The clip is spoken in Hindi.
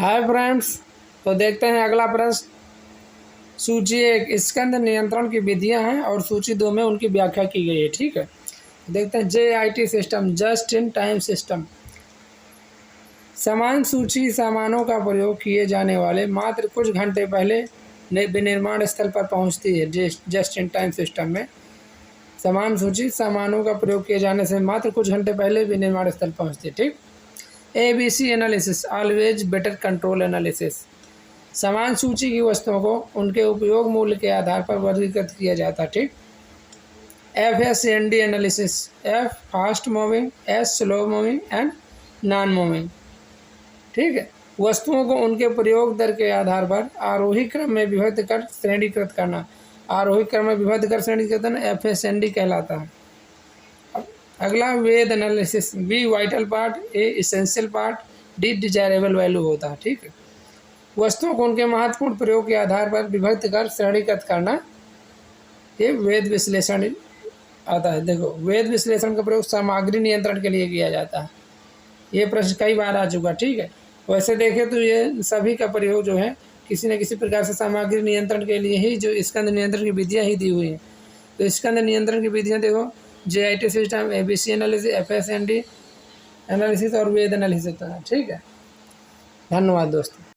हाय फ्रेंड्स, तो देखते हैं अगला प्रश्न। सूची 1 स्कंद नियंत्रण की विधियां हैं और सूची 2 में उनकी व्याख्या की गई है। ठीक है, देखते हैं। JIT system, just in time system. समान सूची सामानों का प्रयोग किए जाने वाले मात्र कुछ घंटे पहले विनिर्माण स्थल पर पहुंचती है। जस्ट इन टाइम सिस्टम में समान सूची सामानों का प्रयोग किए जाने से मात्र कुछ घंटे पहले विनिर्माण स्थल पहुंचती है। ठीक। ABC analysis, always better control analysis. समान सूची की वस्तुओं को उनके उपयोग मूल्य के आधार पर वर्गीकृत किया जाता है। ठीक। FSND analysis, F fast moving, S slow moving and non moving. ठीक है, वस्तुओं को उनके प्रयोग दर के आधार पर आरोही क्रम में विभक्त कर श्रेणीकृत करना। आरोही क्रम में विभक्त कर श्रेणीकृत करना FSND कहलाता है। अगला VED analysis, B vital part, A essential part, D desirable value होता है। ठीक है, वस्तुओं को उनके महत्वपूर्ण प्रयोग के आधार पर विभक्त कर श्रेणीकृत करना, ये वेद विश्लेषण आता है। देखो, वेद विश्लेषण का प्रयोग सामग्री नियंत्रण के लिए किया जाता है। ये प्रश्न कई बार आ चुका। ठीक है, वैसे देखें तो ये सभी का प्रयोग जो है किसी न किसी प्रकार से सामग्री नियंत्रण के लिए ही जो स्कंद नियंत्रण की विधियाँ ही दी हुई हैं। तो स्कंद नियंत्रण की विधियाँ देखो, JIT system, ABC analysis, FSND analysis और वेद एनालिसिस होता है। ठीक है, धन्यवाद दोस्तों।